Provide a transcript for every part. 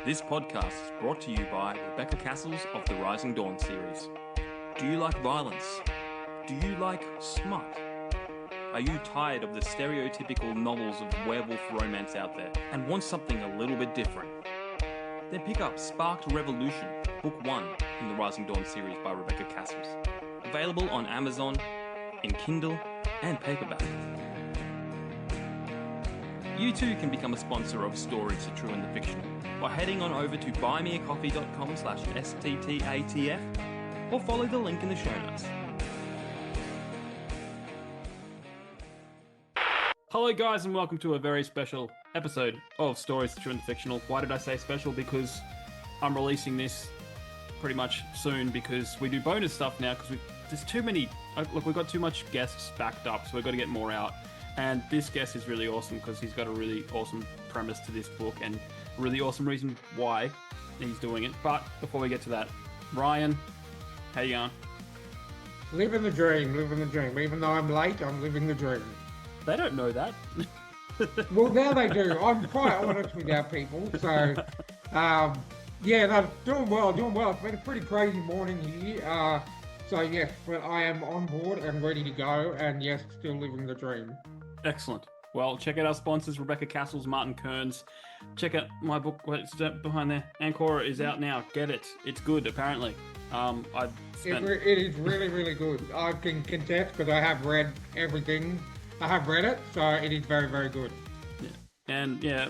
This podcast is brought to you by Rebecca Cassells of the Rising Dawn series. Do you like violence? Do you like smut? Are you tired of the stereotypical novels of werewolf romance out there and want something a little bit different? Then pick up Sparked Revolution, Book 1 in the Rising Dawn series by Rebecca Cassells. Available on Amazon, in Kindle, and paperback. You too can become a sponsor of Stories, the True and the Fictional by heading on over to buymeacoffee.com/STTATF or follow the link in the show notes. Hello guys and welcome to a very special episode of Stories, the True and the Fictional. Why did I say special? Because I'm releasing this pretty much soon because we do bonus stuff now because there's too many, we've got too much guests backed up, so we've got to get more out. And this guest is really awesome because he's got a really awesome premise to this book and a really awesome reason why he's doing it. But before we get to that, Ryan, how you going? Living the dream. Even though I'm late, I'm living the dream. They don't know that. Well, now they do. I'm quite honest with our people. So, yeah, no, doing well. It's been a pretty crazy morning here. So, yes, but I am on board and ready to go. And yes, still living the dream. Excellent. Well, check out our sponsors, Rebecca Cassells, Martin Kearns. Check out my book. What's behind there? Ancora is out now. Get it. It's good, apparently. It is really, really good. I can contest because I have read everything. I have read it, so it is very, very good. Yeah. And, yeah,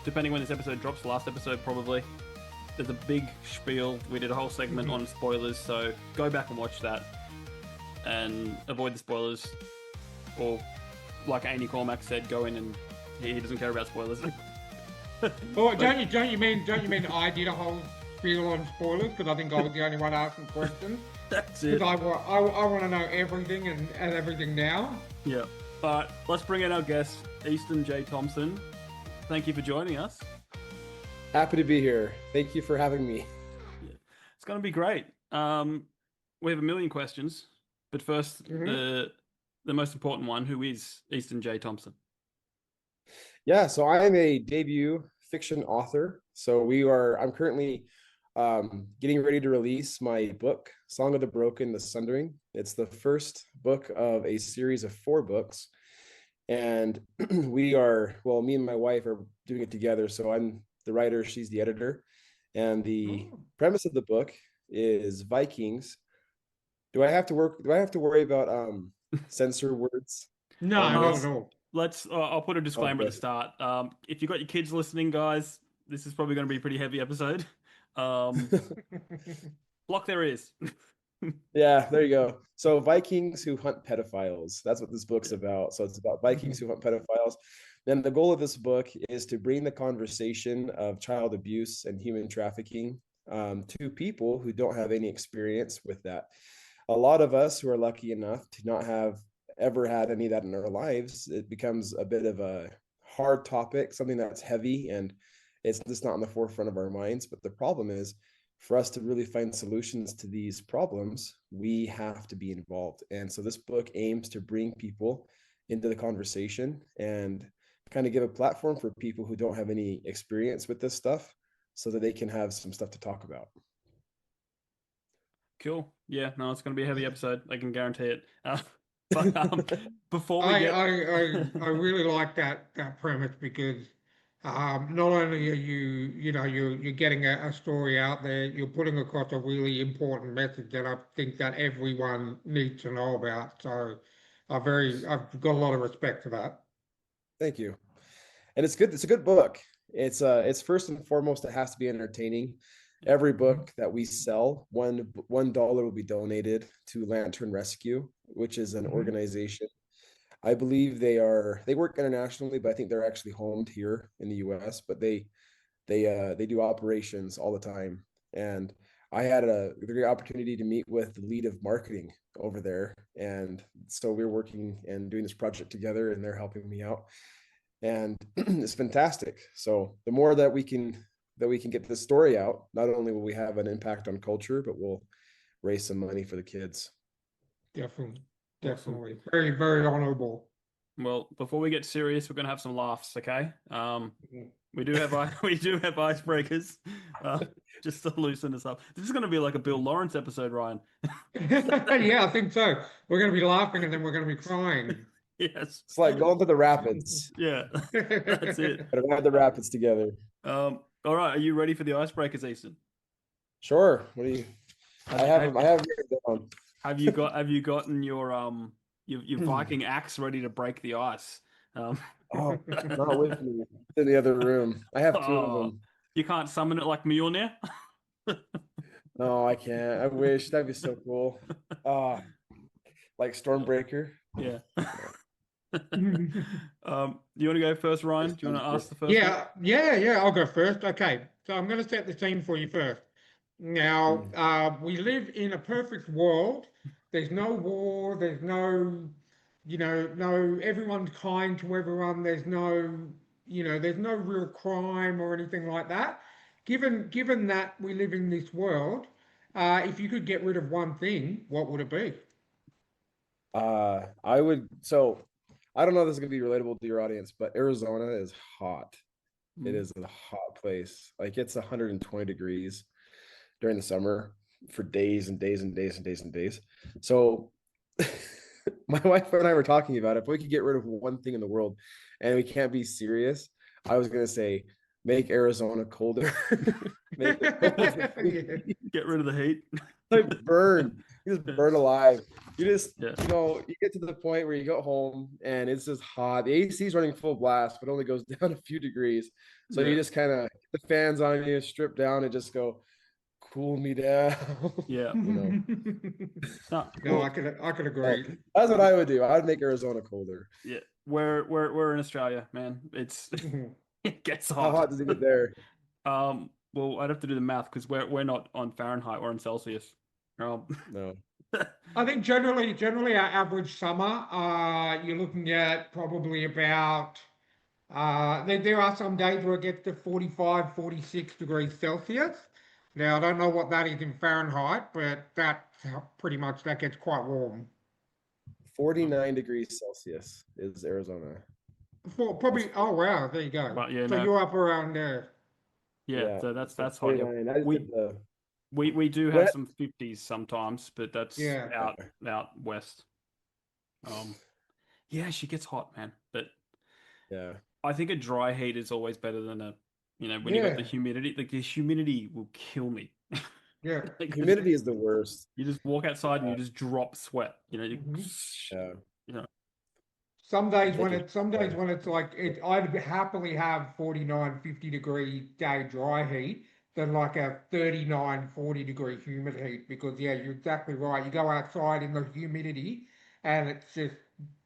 depending when this episode drops, the last episode probably, there's a big spiel. We did a whole segment on spoilers, so go back and watch that and avoid the spoilers. Or, like Amy Cormack said, go in and he doesn't care about spoilers. Oh, don't you mean I did a whole spiel on spoilers because I think I was the only one asking questions? That's it. Because I want to know everything and everything now. Yeah. All right, let's bring in our guest, Easton J Thomson. Thank you for joining us. Happy to be here. Thank you for having me. Yeah. It's going to be great. We have a million questions, but first, the most important one, who is Easton J Thomson? Yeah, so I am a debut fiction author. So I'm currently getting ready to release my book, Song of the Broken, The Sundering. It's the first book of a series of 4 books. And me and my wife are doing it together. So I'm the writer, she's the editor. And the premise of the book is Vikings. Do I have to worry about censor words? No, not at all. I'll put a disclaimer at the start. If you've got your kids listening, guys, this is probably going to be a pretty heavy episode. Block their ears. Yeah, there you go. So Vikings who hunt pedophiles. That's what this book's about. So it's about Vikings who hunt pedophiles. Then the goal of this book is to bring the conversation of child abuse and human trafficking to people who don't have any experience with that. A lot of us who are lucky enough to not have ever had any of that in our lives, it becomes a bit of a hard topic, something that's heavy, and it's just not on the forefront of our minds. But the problem is, for us to really find solutions to these problems, we have to be involved. And so this book aims to bring people into the conversation and kind of give a platform for people who don't have any experience with this stuff so that they can have some stuff to talk about. Cool. Yeah, no, it's going to be a heavy episode. I can guarantee it. But before we I really like that premise because not only are you're getting a story out there, you're putting across a really important message that I think that everyone needs to know about. So I've got a lot of respect for that. Thank you. And it's good. It's a good book. It's first and foremost, it has to be entertaining. Every book that we sell, $1 will be donated to Lantern Rescue, which is an organization. I believe they work internationally, but I think they're actually homed here in the US, but they do operations all the time. And I had a great opportunity to meet with the lead of marketing over there. And so we're working and doing this project together and they're helping me out. And it's fantastic. So the more that we can get this story out, not only will we have an impact on culture, but we'll raise some money for the kids. Definitely. Very, very honorable. Well, before we get serious, we're going to have some laughs, okay? We do have we do have icebreakers, just to loosen us up. This is going to be like a Bill Lawrence episode, Ryan. Yeah, I think so. We're going to be laughing and then we're going to be crying. Yes. It's like going to the rapids. Yeah, that's it. Gotta ride the rapids together. All right, are you ready for the icebreakers, Easton? Sure. What do you? I have them written down. Have you gotten your Viking axe ready to break the ice? Oh, not with me. It's in the other room. I have two of them. You can't summon it like Mjolnir? No, I can't. I wish that'd be so cool. Like Stormbreaker. Yeah. You want to go first, Ryan? Do you want to ask the first? Yeah. I'll go first. Okay, so I'm going to set the scene for you first. Now, we live in a perfect world. There's no war. There's no, everyone's kind to everyone. There's no, there's no real crime or anything like that. Given that we live in this world, if you could get rid of one thing, what would it be? I would. So, I don't know if this is gonna be relatable to your audience, but Arizona is hot. It is a hot place. Like it's 120 degrees during the summer for days and days and days and days and days. So my wife and I were talking about it. If we could get rid of one thing in the world and we can't be serious, I was gonna say make Arizona colder. Make it Get rid of the heat. like burn. You just burn alive. You just Yeah. you get to the point where you go home and it's just hot. The AC is running full blast, but only goes down a few degrees. So you just kind of the fans on you, strip down and just go, cool me down. Yeah. No, I could agree. that's what I would do. I would make Arizona colder. Yeah. We're in Australia, man. It gets hot. How hot does it get there? Well, I'd have to do the math because we're not on Fahrenheit, we're on Celsius. No. I think generally our average summer, you're looking at probably about, there are some days where it gets to 45, 46 degrees Celsius. Now, I don't know what that is in Fahrenheit, but that gets quite warm. 49 degrees Celsius is Arizona. Oh wow, there you go. But yeah, so no. You're up around there. Yeah, so that's hot. Yeah. We do have some 50s sometimes, but that's out west. Yeah, she gets hot, man. But yeah, I think a dry heat is always better than when you got the humidity. Like the humidity will kill me. Yeah, Like, humidity is the worst. You just walk outside and you just drop sweat. Some days when it's like I'd happily have 49, 50 degree day dry heat than like a 39, 40 degree humid heat because you're exactly right. You go outside in the humidity and it's just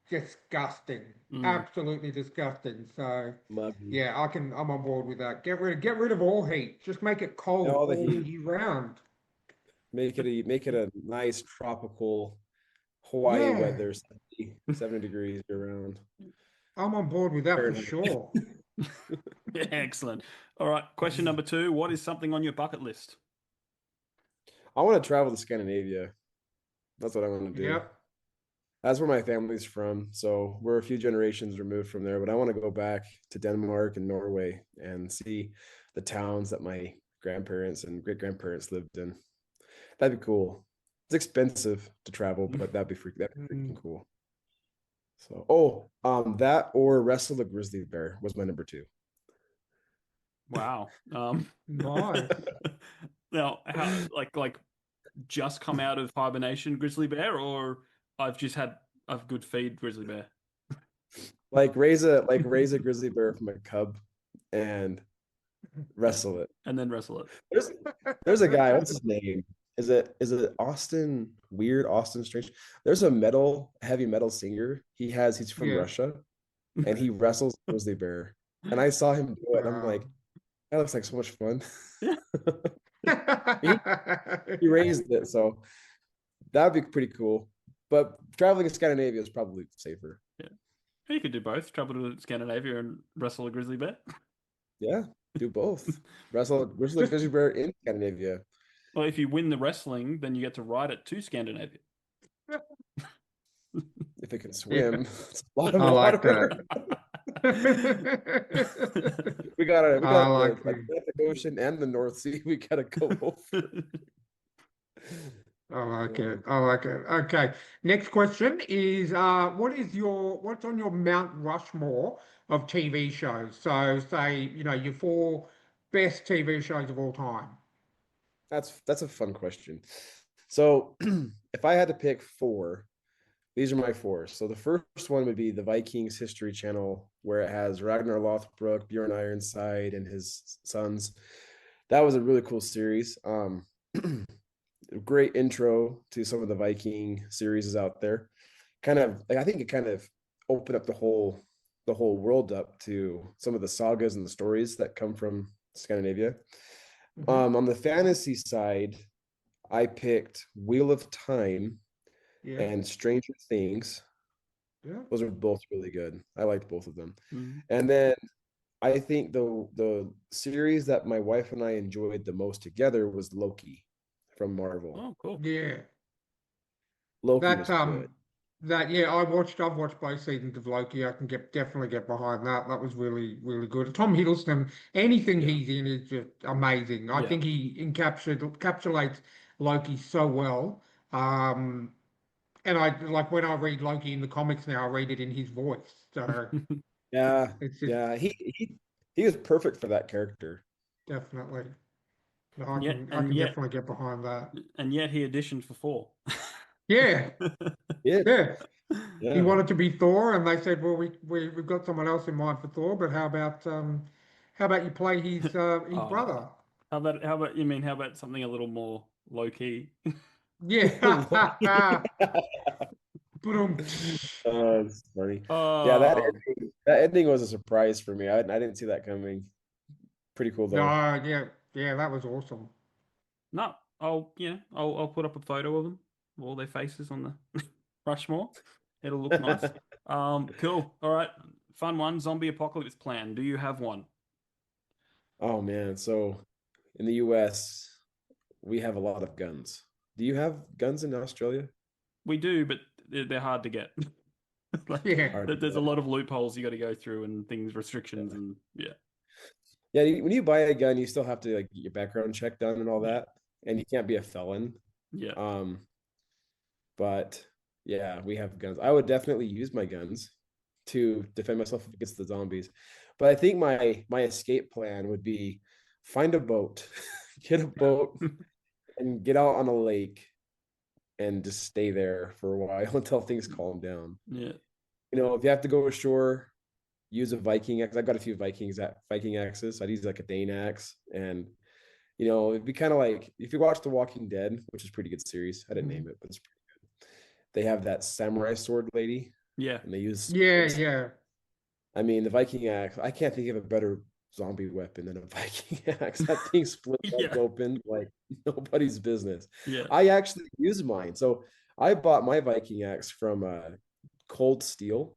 disgusting. Absolutely disgusting. So I'm on board with that. Get rid of all heat. Just make it cold all year round. Make it a nice tropical Hawaii weather, 70 degrees year round. I'm on board with that for sure. Excellent. All right. Question number 2. What is something on your bucket list? I want to travel to Scandinavia. That's what I want to do. Yep. That's where my family's from. So we're a few generations removed from there, but I want to go back to Denmark and Norway and see the towns that my grandparents and great grandparents lived in. That'd be cool. It's expensive to travel, but that'd be freaking cool. So, that or wrestle a grizzly bear was my number 2. Wow. Nice. Now, how like just come out of hibernation grizzly bear, or I've just had a good feed grizzly bear? Like raise a grizzly bear from a cub and wrestle it. And then wrestle it. There's a guy, what's his name? Is it Austin Strange? There's a heavy metal singer. He's from Russia and he wrestles a grizzly bear. And I saw him do it and I'm like, that looks like so much fun. he raised it, so that'd be pretty cool. But traveling to Scandinavia is probably safer. Yeah. You could do both. Travel to Scandinavia and wrestle a grizzly bear. Yeah, do both. wrestle a grizzly bear in Scandinavia. Well, if you win the wrestling, then you get to ride it to Scandinavia. if it can Yeah. swim. It's a lot of I like water. that. We got I the like that. Atlantic Ocean and the North Sea. We gotta go over. I like it. I like it. Okay. Next question is what's on your Mount Rushmore of TV shows? So say, your four best TV shows of all time. That's a fun question. So if I had to pick four, these are my four. So the first one would be the Vikings History Channel, where it has Ragnar Lothbrok, Bjorn Ironside, and his sons. That was a really cool series. Great intro to some of the Viking series out there. Kind of, I think it kind of opened up the whole world up to some of the sagas and the stories that come from Scandinavia. Mhm. On the fantasy side, I picked Wheel of Time Yeah. and Stranger Things. Yeah. Those are both really good. I liked both of them. Mm. And then I think the series that my wife and I enjoyed the most together was Loki from Marvel. Oh, cool. Yeah. Loki That was good. yeah, I've watched both seasons of Loki. I can definitely get behind that. That was really, really good. Tom Hiddleston, anything Yeah. he's in is just amazing. I Yeah. think he encapsulates Loki so well. Um, and I like when I read Loki in the comics now, I read it in his voice. So Yeah. it's just Yeah. He was perfect for that character. definitely, no, Yet I and can yet definitely get behind that. and yet he auditioned for four. Yeah, Yeah. yeah. He Yeah. wanted to be Thor, and they said, "Well, we've got someone else in mind for Thor, but how about you play his brother?" How about something a little more low key? Yeah. Boom. It's funny. Yeah, Oh that ending was a surprise for me. I didn't see that coming. Pretty cool No, though. yeah, that was awesome. no, I'll put up a photo of them, all their faces on the Rushmore. It'll look nice. Cool. All right, fun one. Zombie apocalypse plan. Do you have one? Oh man, so in the US, we have a lot of guns. Do you have guns in Australia? We do, but they're hard to get. Like, Yeah. Hard to there's a get. lot of loopholes you got to go through and things, restrictions, Yeah. and yeah, Yeah, when you buy a gun, you still have to like get your background check done and all yeah, that, and you can't be a felon. yeah. Um, but yeah, we have guns. I would definitely use my guns to defend myself against the zombies. But I think my escape plan would be find a boat, get a boat, and get out on a lake and just stay there for a while until things calm down. Yeah. You know, if you have to go ashore, use a Viking axe. I've got a few Viking axes. I'd use like a Dane axe, and you know, it'd be kind of like if you watch The Walking Dead, which is a pretty good series. I didn't name Mhm. it, but it's pretty good. They have that samurai sword lady, Yeah. and they use Yeah, swords. yeah. I mean, the Viking axe. I can't think of a better zombie weapon than a Viking axe. That thing splits legs Yeah. open like nobody's business. Yeah. I actually use mine. So I bought my Viking axe from Cold Steel,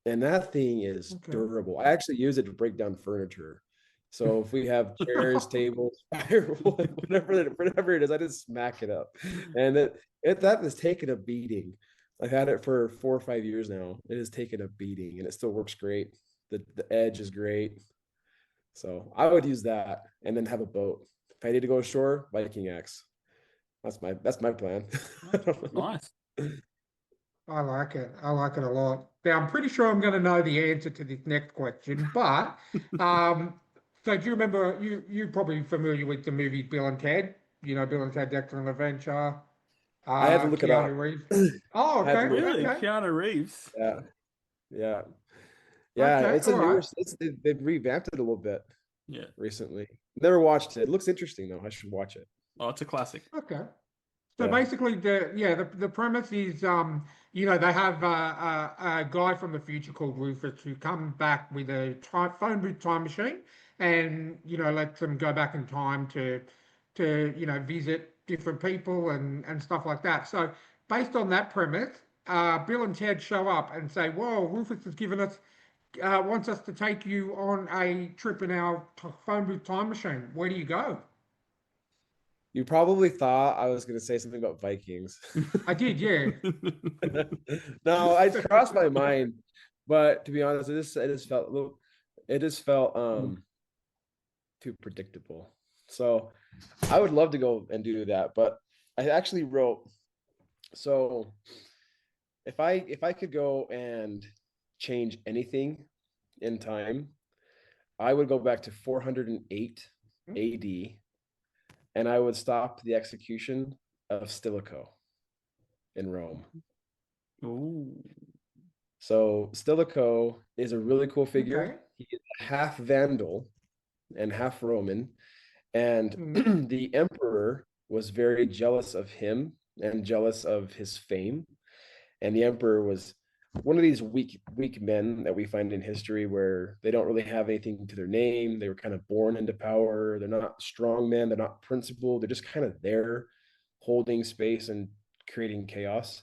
and that thing is Okay. durable. I actually use it to break down furniture. So if we have chairs, tables, firewood, whatever it is, I just smack it up. And that has taken a beating. I've had it for 4 or 5 years now. It has taken a beating, and it still works great. The edge is great. So I would use that, and then have a boat. If I need to go ashore, Viking axe. That's my plan. Nice. I like it. I like it a lot. Now, I'm pretty sure I'm going to know the answer to this next question, but um, so do you remember you probably familiar with the movie Bill and Ted? You know, Bill and Ted's Excellent Adventure, I had to look it up. Keanu Reeves. Oh, I had to okay, look it Really? up. okay, Keanu Reeves? Yeah, yeah. Yeah, okay, it's a all newer. right. They've revamped it a little bit Yeah. recently. Never watched it. It looks interesting though. I should watch it. Oh, it's a classic. Okay. So Yeah. basically, the premise is, they have a guy from the future called Rufus who comes back with a phone booth time machine, and lets them go back in time to visit different people and stuff like that. So based on that premise, Bill and Ted show up and say, "Whoa, Rufus has given us wants us to take you on a trip in our phone booth time machine. Where do you go?" You probably thought I was going to say something about Vikings. I did, yeah. No, it crossed my mind, but to be honest, it just felt too predictable. So I would love to go and do that, but I actually wrote. So if I could go and change anything in time, I would go back to 408 AD, and I would stop the execution of Stilicho in Rome. Ooh. So Stilicho is a really cool figure. Okay. He is half Vandal and half Roman, and the emperor was very jealous of him and jealous of his fame. And the emperor was one of these weak men that we find in history where they don't really have anything to their name. They were kind of born into power. They're not strong men. They're not principled. They're just kind of there holding space and creating chaos.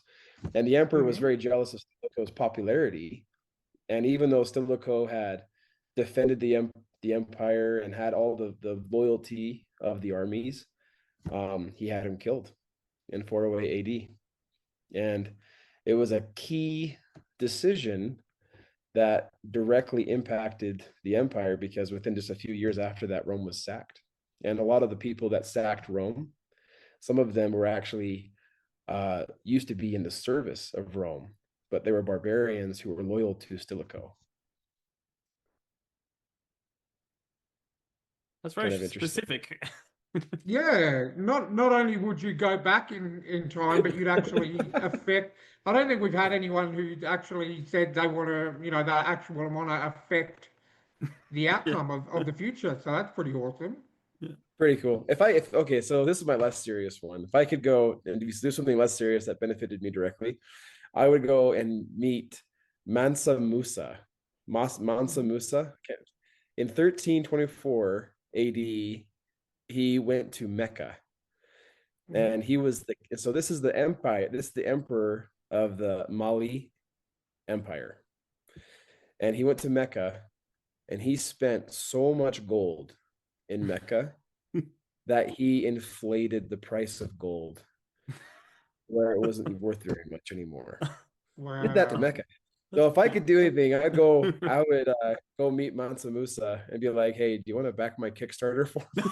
And the emperor was very jealous of Stilicho's popularity. And even though Stilicho had defended the empire and had all the loyalty of the armies, he had him killed in 408 AD. And it was a key decision that directly impacted the empire, because within just a few years after that, Rome was sacked. And a lot of the people that sacked Rome, some of them were actually used to be in the service of Rome, but they were barbarians who were loyal to Stilicho. That's very Kind of interesting. specific. Yeah, not only would you go back in time, but you'd actually affect. I don't think we've had anyone who actually said they want to, they actually want to affect the Yeah. outcome of the future. So that's pretty awesome. Pretty cool. Okay, so this is my less serious one. If I could go and do something less serious that benefited me directly, I would go and meet Mansa Musa. Mansa Musa. In 1324 AD, he went to Mecca, and he was this is the empire. This is the emperor of the Mali Empire, and he went to Mecca, and he spent so much gold in Mecca that he inflated the price of gold, where it wasn't worth very much anymore. Did that to Wow. Mecca. So if I could do anything, I would go meet Mansa Musa and be like, "Hey, do you want to back my Kickstarter for me?"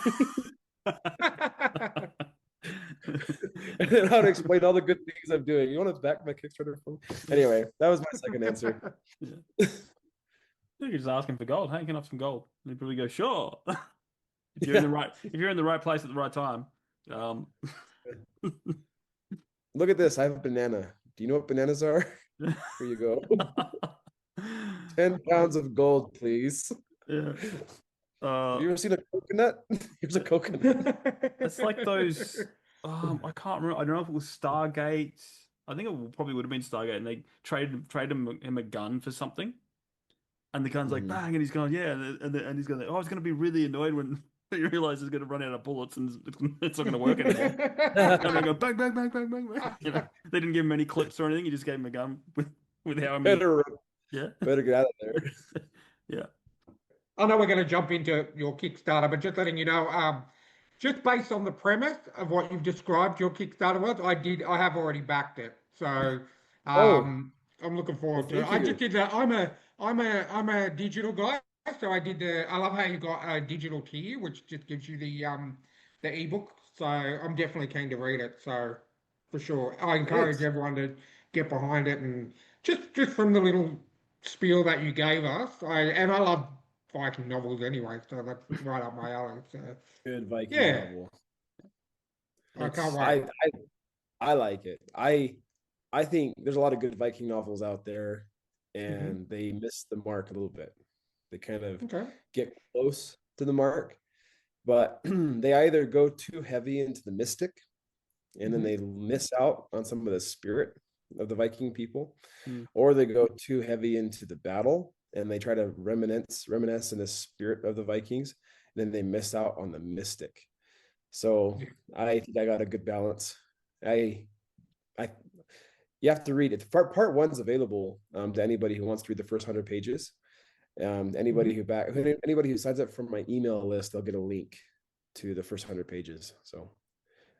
And then I would explain all the good things I'm doing. You want to back my Kickstarter for me? Anyway, that was my second answer. Yeah. You could just ask him for gold. Hey, can I have some gold? And he'd probably go, sure. If you're in the right place at the right time. Look at this. I have a banana. Do you know what bananas are? Here you go. 10 pounds of gold, please. Yeah. Have you ever seen a coconut? Here's a coconut. It's like those. I can't remember. I don't know if it was Stargate. I think it probably would have been Stargate, and they traded him a gun for something, and the gun's like bang, and he's going yeah, and he's going he's going to be really annoyed when he realizes he's going to run out of bullets and it's not going to work anymore. And they go bang, bang, bang, bang, bang, bang. They didn't give him any clips or anything. He just gave him a gun with how many. Better get out of there. Yeah. I know we're going to jump into your Kickstarter, but just letting you know, just based on the premise of what you've described your Kickstarter was, I have already backed it. So I'm looking forward to it. I just did that. I'm a digital guy, so I love how you got a digital tier, which just gives you the ebook. So I'm definitely keen to read it. So for sure, I encourage everyone to get behind it, and just from the little spiel that you gave us, I love Viking novels anyway, so that's right up my alley. So Good Viking novel. I can't wait. I like it. I think there's a lot of good Viking novels out there, and they miss the mark a little bit. They kind of get close to the mark, but they either go too heavy into the mystic, and then they miss out on some of the spirit of the Viking people, or they go too heavy into the battle, and they try to reminisce in the spirit of the Vikings, and then they miss out on the mystic. So I think I got a good balance. You have to read it. Part one's available to anybody who wants to read the first 100 pages. Anybody who signs up for my email list, they'll get a link to the first 100 pages. So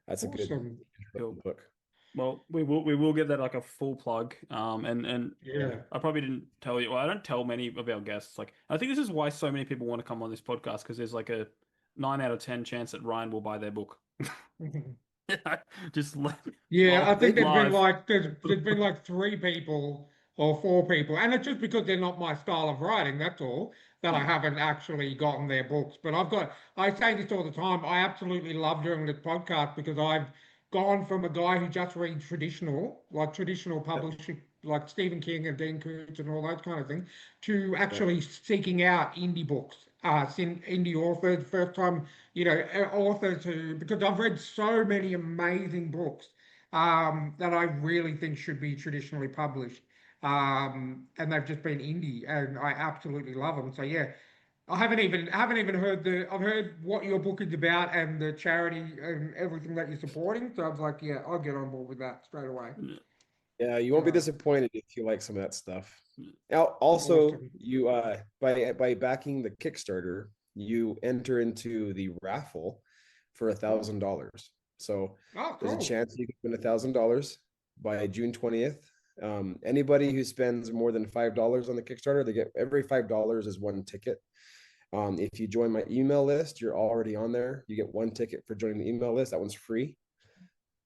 That's a good Awesome. Cool. book. Well, we will get that like a full plug. And Yeah. I probably didn't tell you. Well, I don't tell many of our guests. Like, I think this is why so many people want to come on this podcast, because there's like a 9 out of 10 chance that Ryan will buy their book. Just Yeah, I think live. there's been like 3 people or 4 people, and it's just because they're not my style of writing, that's all, that I haven't actually gotten their books. But I say this all the time, I absolutely love doing this podcast because I've gone from a guy who just reads traditional publishing, like Stephen King and Dean Koontz and all those kind of things, to actually seeking out indie books, indie authors, first time, authors because I've read so many amazing books that I really think should be traditionally published. And they've just been indie, and I absolutely love them. So yeah, I haven't even heard I've heard what your book is about and the charity and everything that you're supporting. So I was like, yeah, I'll get on board with that straight away. Yeah, you won't be So disappointed if you like some of that stuff. Now, also, awesome. you by backing the Kickstarter, you enter into the raffle for $1,000. So Oh, there's a cool. chance you can win $1,000 by June 20th. Anybody who spends more than $5 on the Kickstarter, they get every $5 is one ticket. If you join my email list, you're already on there. You get one ticket for joining the email list. That one's free.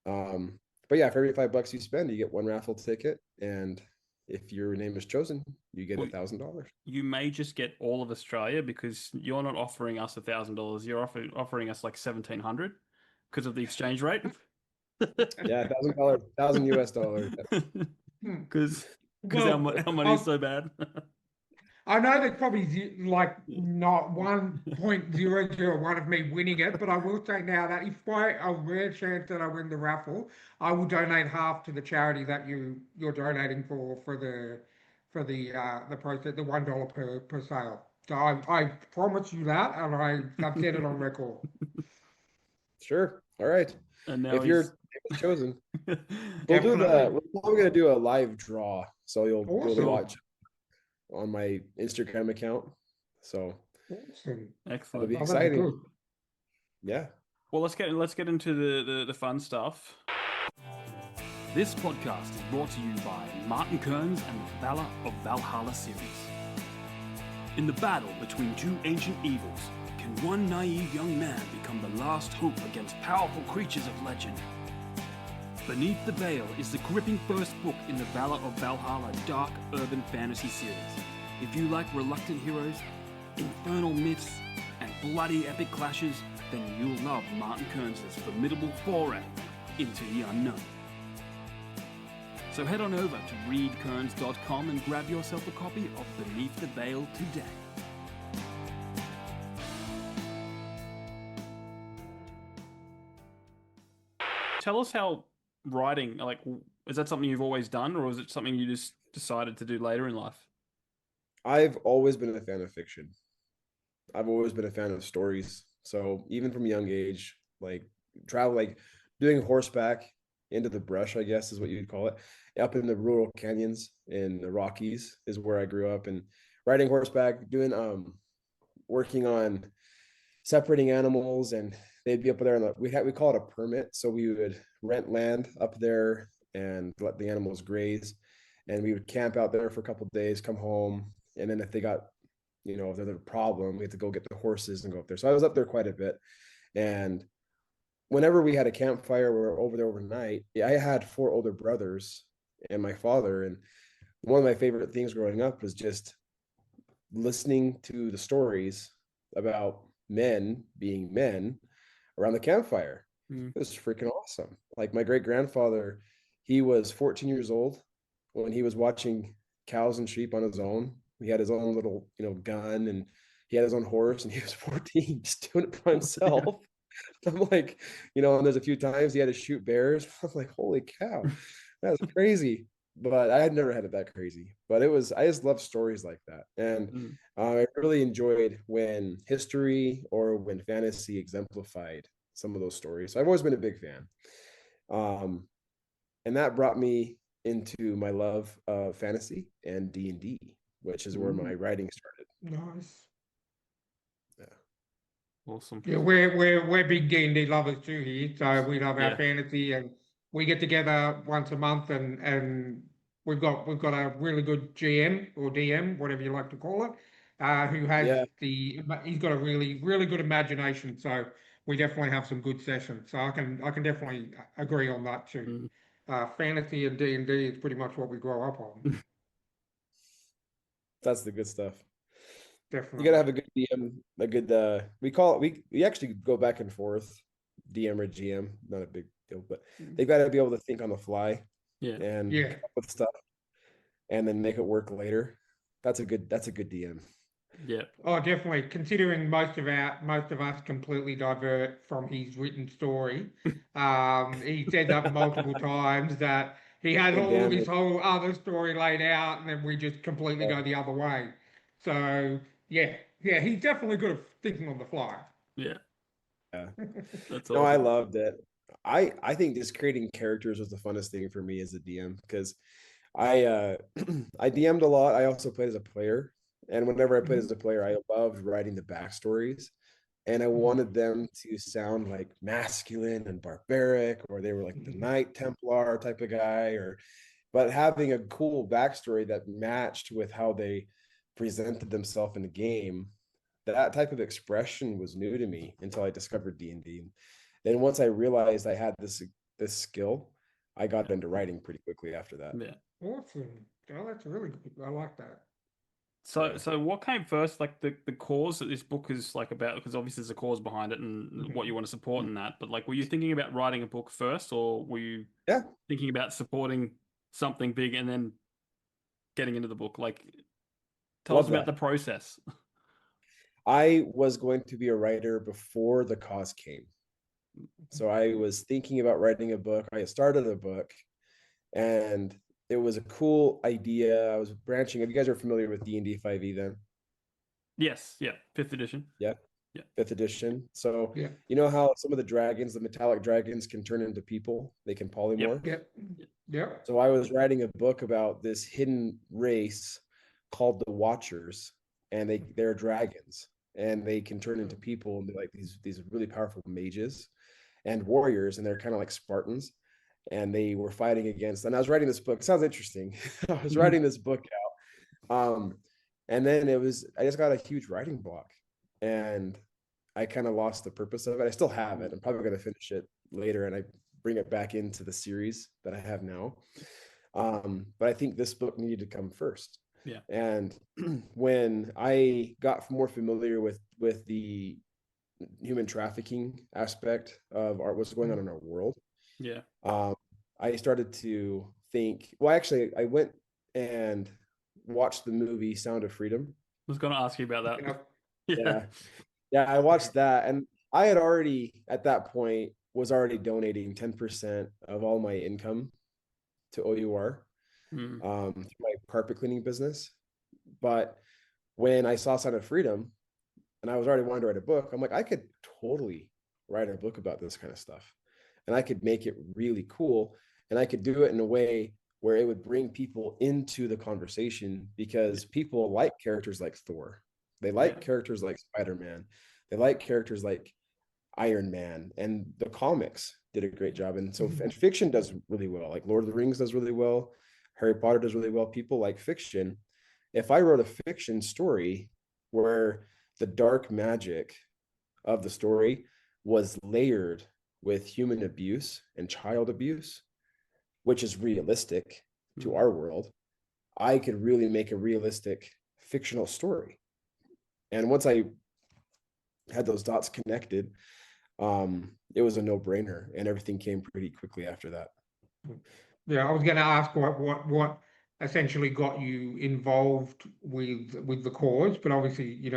But yeah, for every $5 you spend, you get one raffle ticket, and if your name is chosen, you get $1,000. You may just get all of Australia because you're not offering us $1,000. You're offering us like 1,700 because of the exchange rate. Yeah, $1,000, $1,000 US. Hmm. Because Well, our money is so bad. I know there's probably like not 1.001 of me winning it, but I will say now that if by a rare chance that I win the raffle, I will donate half to the charity that you're donating for the process, the $1 per sale. So I promise you that, and I've said it on record. Sure. All right. And now If your he's name is chosen, Definitely. we're probably gonna do a live draw, so you'll be able to Awesome. watch on my Instagram account. So Awesome. it'll be excellent. Oh, that'd be exciting. good. Yeah. Well, let's get into the fun stuff. This podcast is brought to you by Martin Kearns and the Valor of Valhalla series. In the battle between two ancient evils, can one naive young man become the last hope against powerful creatures of legend? Beneath the Veil is the gripping first book in the Valor of Valhalla dark urban fantasy series. If you like reluctant heroes, infernal myths, and bloody epic clashes, then you'll love Martin Kearns' formidable foray into the unknown. So head on over to readkearns.com and grab yourself a copy of Beneath the Veil today. Tell us how writing, like, is that something you've always done, or is it something you just decided to do later in life? I've always been a fan of fiction. I've always been a fan of stories. So even from a young age, like doing horseback into the brush, I guess is what you'd call it, up in the rural canyons in the Rockies is where I grew up, and riding horseback, doing working on separating animals, and they'd be up there and we call it a permit. So we would rent land up there and let the animals graze, and we would camp out there for a couple of days, come home, and then if they got, if there's a problem, we had to go get the horses and go up there. So I was up there quite a bit, and whenever we had a campfire, we were over there overnight. I had 4 older brothers and my father, and one of my favorite things growing up was just listening to the stories about men being men around the campfire. It was freaking awesome. Like my great grandfather, he was 14 years old when he was watching cows and sheep on his own. He had his own little, gun, and he had his own horse, and he was 14 just doing it by himself. I'm like, and there's a few times he had to shoot bears. I'm like, holy cow, that's crazy. But I had never had it that crazy. But I just love stories like that. And I really enjoyed when history or when fantasy exemplified some of those stories. So I've always been a big fan. And that brought me into my love of fantasy and D&D, which is where my writing started. Nice. Yeah. Awesome. Yeah, we're big D&D lovers too here. So we love our Yeah. fantasy, and we get together once a month, and we've got a really good GM or DM, whatever you like to call it, who has Yeah. he's got a really good imagination. So we definitely have some good sessions. So I can definitely agree on that too. Mm. Fantasy and D&D is pretty much what we grow up on. That's the good stuff. You Definitely. gotta have a good DM, a good we actually go back and forth, DM or GM, not a big deal, but they've got to be able to think on the fly Yeah. and Yeah. come up with stuff and then make it work later. That's a good DM. Yeah. Oh, definitely. Considering most of us completely divert from his written story, he said that multiple times that he has Hey all of Dan, his whole other story laid out, and then we just completely go the other way. So yeah, he's definitely good at thinking on the fly. Yeah. yeah. That's No, I awesome. loved it. I think just creating characters was the funnest thing for me as a DM because I I DM'd a lot. I also played as a player, and whenever I played as Mhm. a player, I loved writing the backstories, and I Mhm. wanted them to sound like masculine and barbaric, or they were like the Mhm. Knight Templar type of guy, or but having a cool backstory that matched with how they presented themselves in the game. That type of expression was new to me until I discovered D&D. Then once I realized I had this skill, I got into writing pretty quickly after that. Yeah. Awesome. Oh, that's really good. I like that. So, Yeah. so what came first, like the cause that this book is like about? Because obviously there's a cause behind it and what you Mhm. want to support in that. But like, were you thinking about writing a book first, or were you Yeah. thinking about supporting something big and then getting into the book? Like, tell us Love about the that. process. I was going to be a writer before the cause came. So I was thinking about writing a book. I started a book and it was a cool idea. I was branching. If you guys are familiar with D&D 5e then? Yes, yeah, fifth edition. Yeah. Yeah, Fifth edition. So Yeah. you know how some of the dragons, the metallic dragons, can turn into people? They can yep, polymorph. Yep. Yep. So I was writing a book about this hidden race called the Watchers, and they're dragons, and they can turn into people and be like these really powerful mages and warriors, and they're kind of like Spartans. And they were fighting against. And I was writing this book. It sounds interesting. I was writing this book out, and then I just got a huge writing block, and I kind of lost the purpose of it. I still have it. I'm probably going to finish it later, and I bring it back into the series that I have now. But I think this book needed to come first. yeah, And when I got more familiar with the human trafficking aspect of art, what's going on in our world, yeah. um, I started to think. Well, actually, I went and watched the movie Sound of Freedom. I was going to ask you about that. Yep. Yeah, Yeah, yeah, I watched that, and I had already at that point was already donating 10% of all my income to OUR, mm, to my carpet cleaning business. But when I saw Sign of Freedom and I was already wanting to write a book, I'm like, I could totally write a book about this kind of stuff. And I could make it really cool. And I could do it in a way where it would bring people into the conversation yeah, because people like characters like Thor. They yeah, like characters like Spider-Man. They like characters like Iron Man, and the comics did a great job. And so, and fiction does really well. Like Lord of the Rings does really well. Harry Potter does really well. People like fiction. If I wrote a fiction story where the dark magic of the story was layered with human abuse and child abuse, which is realistic to mm, our world, I could really make a realistic fictional story. And once I had those dots connected, it was a no-brainer, and everything came pretty quickly after that. Yeah, I was going to ask what essentially got you involved with the cause, but obviously, you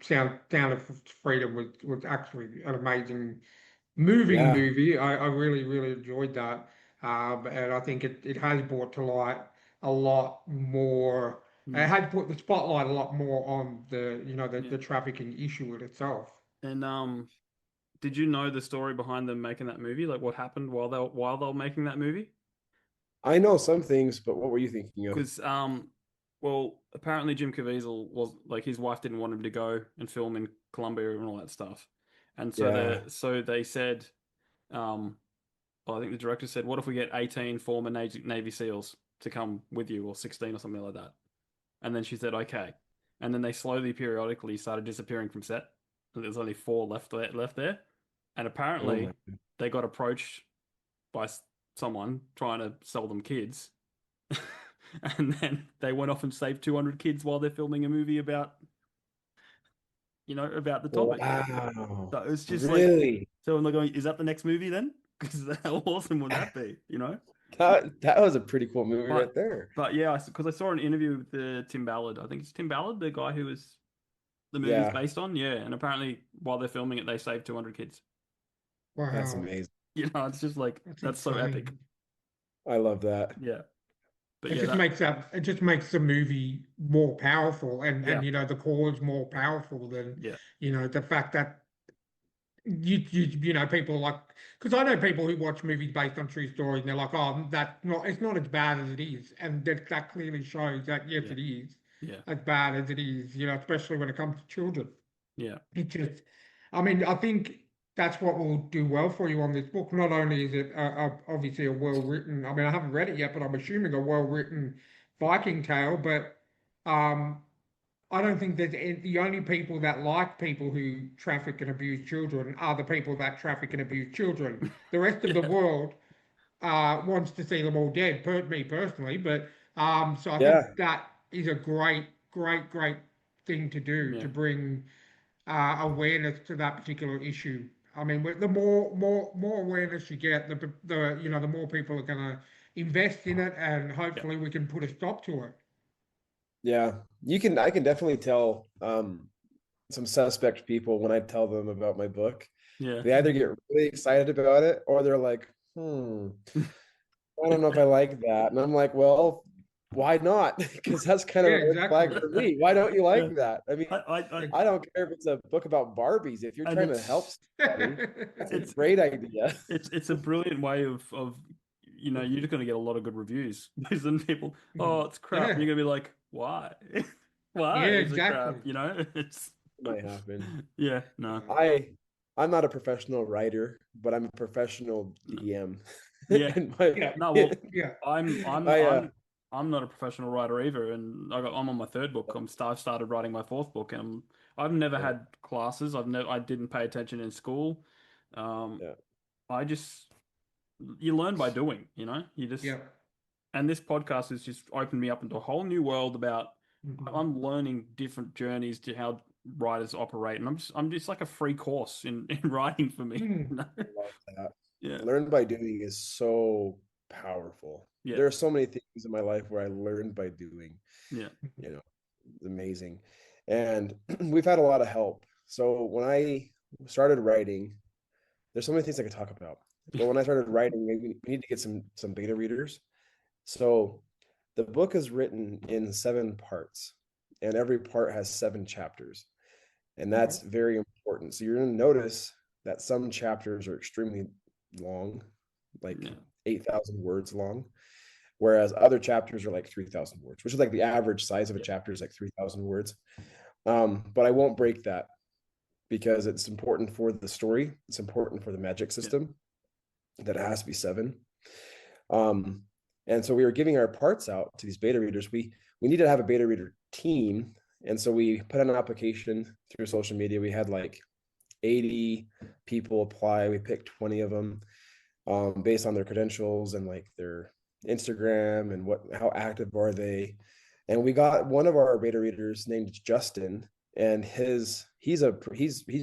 Sound of Freedom was actually an amazing, moving Yeah, movie. I really enjoyed that, and I think it has brought to light a lot more. It mm, has put the spotlight a lot more on yeah. the trafficking issue in itself. And did you know the story behind them making that movie? Like what happened while they were making that movie? I know some things, but what were you thinking of? Because well, apparently Jim Caviezel was like his wife didn't want him to go and film in Colombia and all that stuff. And so they said, well, I think the director said, "What if we get 18 former Navy SEALs to come with you, or 16 or something like that?" And then she said, "Okay." And then they slowly, periodically started disappearing from set. And there's only 4 left there. And apparently, they got approached by someone trying to sell them kids. And then they went off and saved 200 kids while they're filming a movie about the topic. Wow. So it's just really? like, so I'm like going, is that the next movie then? Because how awesome would that be? That was a pretty cool movie right there. But yeah, because I saw an interview with Tim Ballard. I think it's Tim Ballard, the guy who was the movie's based on. Yeah, and apparently while they're filming it, they saved 200 kids. Wow, that's amazing. It's just like that's so epic. I love that. Yeah. But it just makes the movie more powerful, and the cause more powerful than the fact that people like, because I know people who watch movies based on true stories and they're like, oh, it's not as bad as it is, and that clearly shows that yes, it is as bad as it is, especially when it comes to children. Yeah, it just, I think that's what will do well for you on this book. Not only is it obviously a well-written, I haven't read it yet, but I'm assuming a well-written Viking tale, but I don't think the only people that like people who traffic and abuse children are the people that traffic and abuse children. The rest of the world wants to see them all dead, me personally, but so I think that is a great thing to do, to bring awareness to that particular issue. The more awareness you get, the more people are going to invest in it, and hopefully we can put a stop to it. Yeah, I can definitely tell some suspect people when I tell them about my book. Yeah, they either get really excited about it, or they're like, I don't know if I like that. And I'm like, well, why not? Because that's kind of a red flag for me. Why don't you like that? I don't care if it's a book about Barbies. If you're trying to help somebody, that's a great idea. It's a brilliant way of you're just going to get a lot of good reviews. Because then people, oh, it's crap. And you're going to be like, why? Why? Yeah, is exactly. It crap? It might happen. Yeah, no. I'm not a professional writer, but I'm a professional DM. Yeah. No, well, I'm not a professional writer either, and I'm on my 3rd book. I've started writing my 4th book, and I've never had classes. I didn't pay attention in school. You learn by doing. You just and this podcast has just opened me up into a whole new world about. I'm learning different journeys to how writers operate, and I'm just like a free course in writing for me. I love that. Yeah, learn by doing is so powerful. Yeah. There are so many things in my life where I learned by doing. Yeah, it's amazing, and we've had a lot of help. So when I started writing, there's so many things I could talk about. But when I started writing, we need to get some beta readers. So the book is written in 7 parts, and every part has 7 chapters. And that's very important. So you're going to notice that some chapters are extremely long, like 8,000 words long, whereas other chapters are like 3,000 words, which is like the average size of a chapter is like 3,000 words. But I won't break that because it's important for the story. It's important for the magic system that it has to be 7. And so we were giving our parts out to these beta readers. We needed to have a beta reader team. And so we put an application through social media. We had like 80 people apply. We picked 20 of them based on their credentials and like their Instagram and how active are they. And we got one of our beta readers named Justin, and he's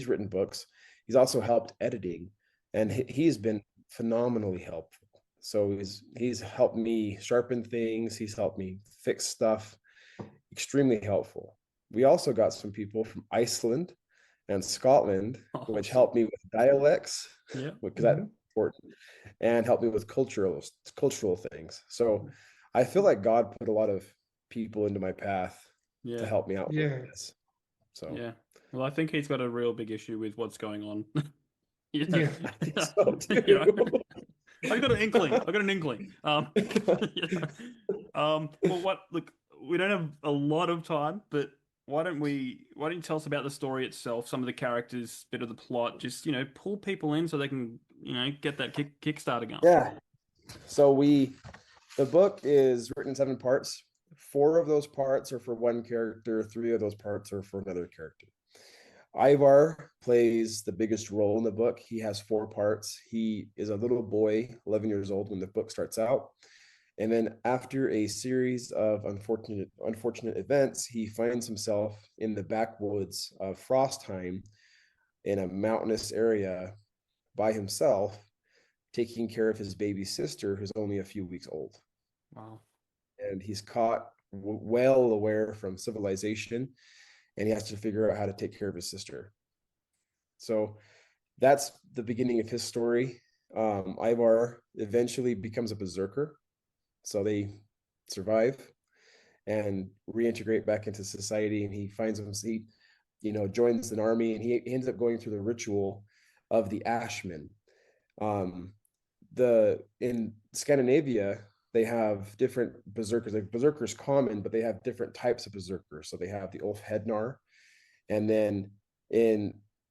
written books. He's also helped editing, and he's been phenomenally helpful. So he's helped me sharpen things. He's helped me fix stuff. Extremely helpful. We also got some people from Iceland and Scotland, which helped me with dialects, because that's important, and helped me with cultural things. I feel like God put a lot of people into my path to help me out with this. So well, I think he's got a real big issue with what's going on. I think so too. I got an inkling. Well, look, we don't have a lot of time, but why don't you tell us about the story itself, some of the characters, bit of the plot, just, pull people in so they can, get that Kickstarter going. Yeah. So the book is written in 7 parts. 4 of those parts are for one character, 3 of those parts are for another character. Ivar plays the biggest role in the book. He has 4 parts. He is a little boy, 11 years old when the book starts out. And then after a series of unfortunate events, he finds himself in the backwoods of Frostheim in a mountainous area by himself, taking care of his baby sister, who's only a few weeks old. Wow. And he's caught well away from civilization, and he has to figure out how to take care of his sister. So that's the beginning of his story. Ivar eventually becomes a berserker, so they survive and reintegrate back into society, and he finds himself, joins an army, and he ends up going through the ritual of the Ashmen. In Scandinavia, they have different berserkers. Like berserkers common, but they have different types of berserkers. So they have the Ulf Hednar, and then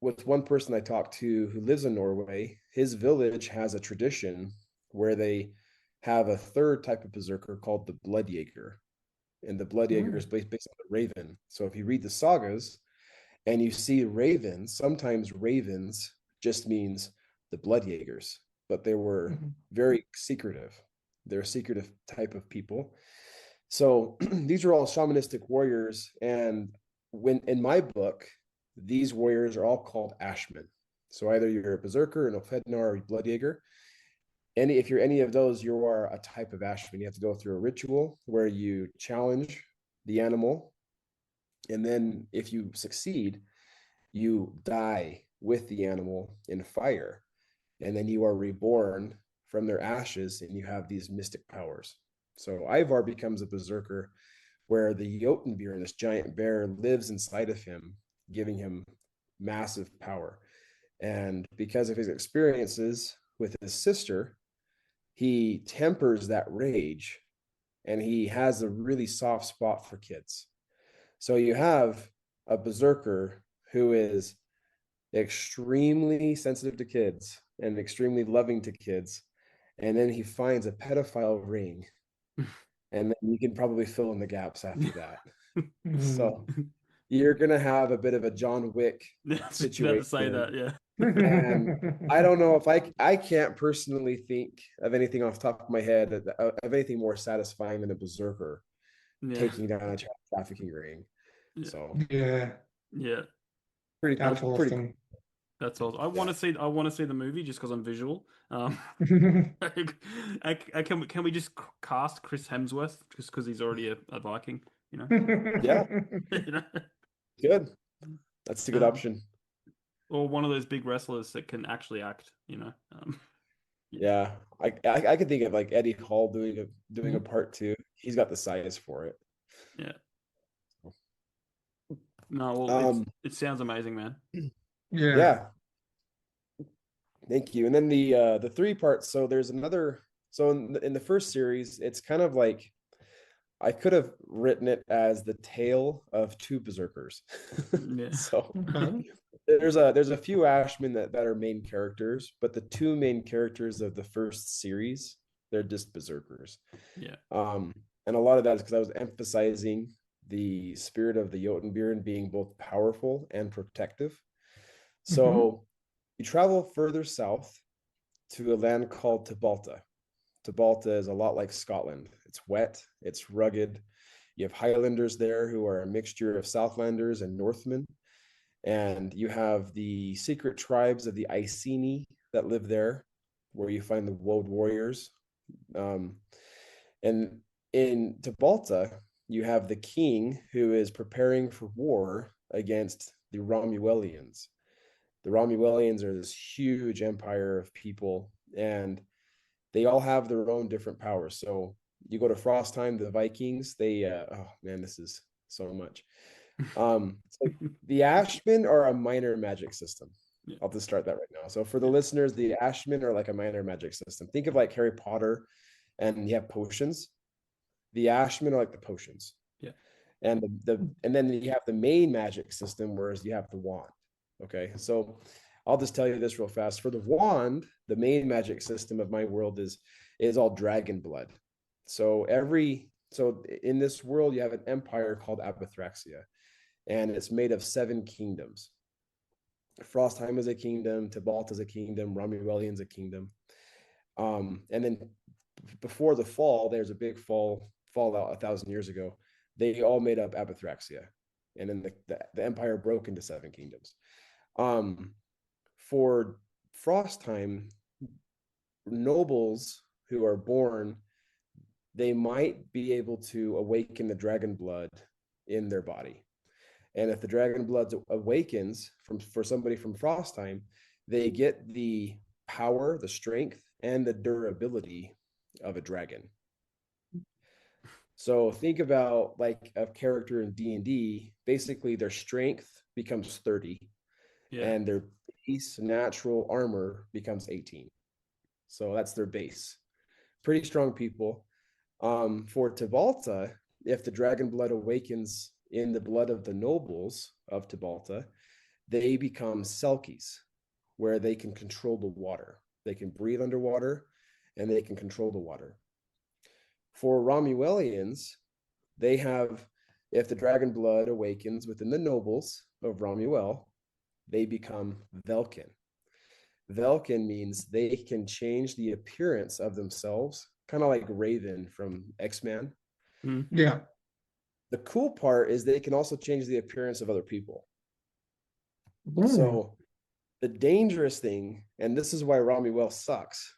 with one person I talked to who lives in Norway, his village has a tradition where they have a third type of berserker called the Bloodjaeger, and the Bloodjaeger is based on the raven. So if you read the sagas and you see ravens, sometimes ravens just means the Bloodjaegers, but they were very secretive. They're a secretive type of people. So these are all shamanistic warriors. And when in my book, these warriors are all called Ashmen. So either you're a berserker, an Ofednar, or a Bloodjaeger. If you're any of those, you are a type of Ashman. You have to go through a ritual where you challenge the animal. And then if you succeed, you die with the animal in fire. And then you are reborn from their ashes, and you have these mystic powers. So Ivar becomes a berserker where the Jotunbjörn, this giant bear, lives inside of him, giving him massive power. And because of his experiences with his sister, he tempers that rage, and he has a really soft spot for kids. So you have a berserker who is extremely sensitive to kids and extremely loving to kids, and then he finds a pedophile ring, and then you can probably fill in the gaps after that. So you're gonna have a bit of a John Wick situation. To say that, yeah. And I don't know if I can't personally think of anything off the top of my head of anything more satisfying than a berserker taking down a child trafficking ring. Yeah. So yeah, pretty That's cool. awesome. Pretty cool. That's awesome. I want to see the movie just because I'm visual. Can we just cast Chris Hemsworth just because he's already a Viking? Yeah, good. That's a good option. Or one of those big wrestlers that can actually act. Yeah, I could think of like Eddie Hall doing a part 2. He's got the size for it. Yeah. No, well, it sounds amazing, man. Yeah. Thank you. And then the 3 parts. So there's another. So in the first series, it's kind of like I could have written it as the tale of 2 berserkers. Yeah. So there's a few Ashmen that are main characters, but the 2 main characters of the first series, they're just berserkers. Yeah. And a lot of that is because I was emphasizing the spirit of the Jotunbjörn being both powerful and protective. So you travel further south to a land called Tibalta. Tibalta is a lot like Scotland. It's wet, it's rugged. You have Highlanders there who are a mixture of Southlanders and Northmen. And you have the secret tribes of the Iceni that live there, where you find the Woad warriors. And in Tibalta, you have the king who is preparing for war against the Romulians. The Romulians are this huge empire of people, and they all have their own different powers. So you go to Frostheim, the Vikings, they oh man, this is so much. So the Ashmen are a minor magic system. I'll just start that right now. So for the listeners, the Ashmen are like a minor magic system. Think of like Harry Potter, and you have potions. The Ashmen are like the potions. Yeah. And and then you have the main magic system, whereas you have the wand. Okay, so I'll just tell you this real fast. For the wand, the main magic system of my world is all dragon blood. So in this world, you have an empire called Abathraxia, and it's made of 7 kingdoms. Frostheim is a kingdom, Tybalt is a kingdom, Romuellian's a kingdom. And then before the fall, there's a big fallout 1,000 years ago. They all made up Abathraxia, and then the empire broke into 7 kingdoms. For Frostheim, nobles who are born, they might be able to awaken the dragon blood in their body. And if the dragon blood awakens for somebody from Frostheim, they get the power, the strength, and the durability of a dragon. So think about like a character in D&D, basically their strength becomes 30, and their base natural armor becomes 18. So that's their base. Pretty strong people. For Tybalta, if the dragon blood awakens in the blood of the nobles of Tybalta, they become Selkies, where they can control the water. They can breathe underwater, and they can control the water. For Romuellians, they have, if the dragon blood awakens within the nobles of Romuel, they become Velkin. Velkin means they can change the appearance of themselves, kind of like Raven from X-Men. Yeah. The cool part is they can also change the appearance of other people. Mm. So the dangerous thing, and this is why Romuel sucks,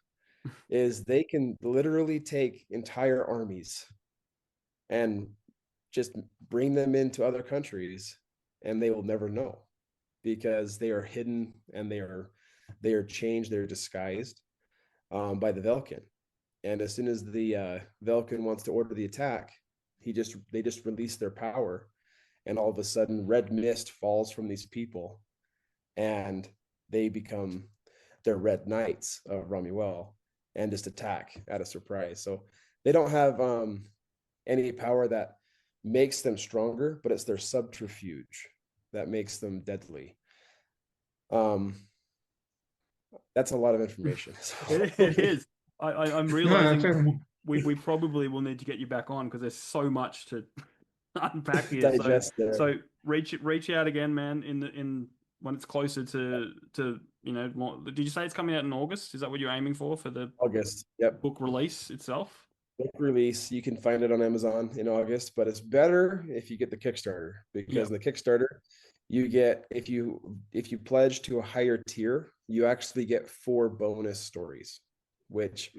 is they can literally take entire armies and just bring them into other countries, and they will never know, because they are hidden and they are changed, they're disguised by the Velkin. And as soon as the Velkin wants to order the attack, they just release their power, and all of a sudden red mist falls from these people, and they become their red knights of Romuel and just attack at a surprise. So they don't have any power that makes them stronger, but it's their subterfuge that makes them deadly. That's a lot of information. It is. I'm realizing we probably will need to get you back on, because there's so much to unpack here. Digest there. So reach out again, man. In when it's closer to did you say it's coming out in August? Is that what you're aiming for the August? Yep. Book release itself? Book release, you can find it on Amazon in August, but it's better if you get the Kickstarter, because in the Kickstarter, you get, if you pledge to a higher tier, you actually get 4 bonus stories, which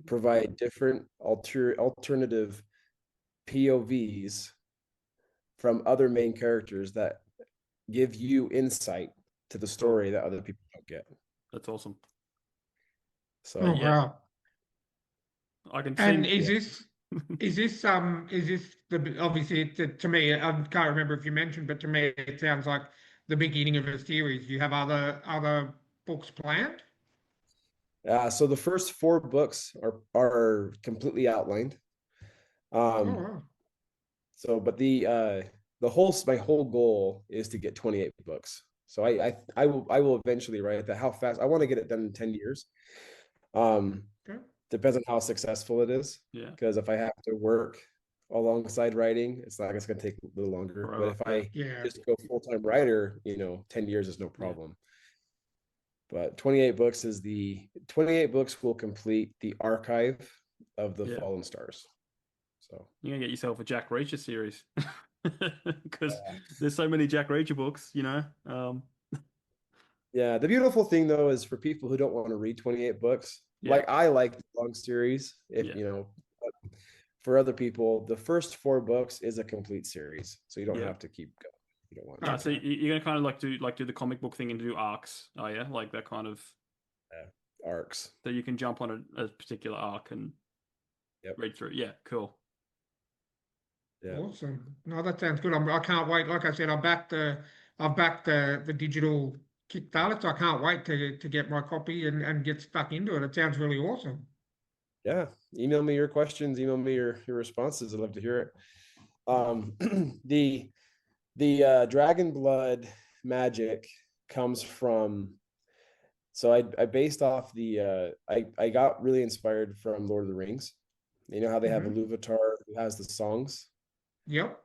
provide different alternative POVs from other main characters that give you insight to the story that other people don't get. That's awesome. So wow. I can And see. is this the, obviously to me, I can't remember if you mentioned, but to me it sounds like the beginning of a series. Do you have other books planned? So the first 4 books are completely outlined. Wow. So, but my whole goal is to get 28 books. So I will eventually write that. How fast? I want to get it done in 10 years. Depends on how successful it is. Yeah. Because if I have to work alongside writing, it's going to take a little longer. But if I just go full-time writer, 10 years is no problem. But 28 books will complete the archive of the Fallen Stars. So you're gonna get yourself a Jack Reacher series, because there's so many Jack Reacher books, Yeah, the beautiful thing though is for people who don't want to read 28 books, like I like the long series. For other people, the first 4 books is a complete series, so you don't have to keep going. You don't want. So you're gonna kind of do the comic book thing and do arcs. Oh yeah, like that kind of arcs. So you can jump on a particular arc and read through. Yeah, cool. Yeah. Awesome. No, that sounds good. I can't wait. Like I said, I've backed the digital Kickstarter, so I can't wait to get my copy and get stuck into it. It sounds really awesome. Yeah. Email me your questions, email me your responses. I'd love to hear it. Um, the dragon blood magic comes from. So I based off I got really inspired from Lord of the Rings. You know how they have Mhm. Iluvatar who has the songs. Yep.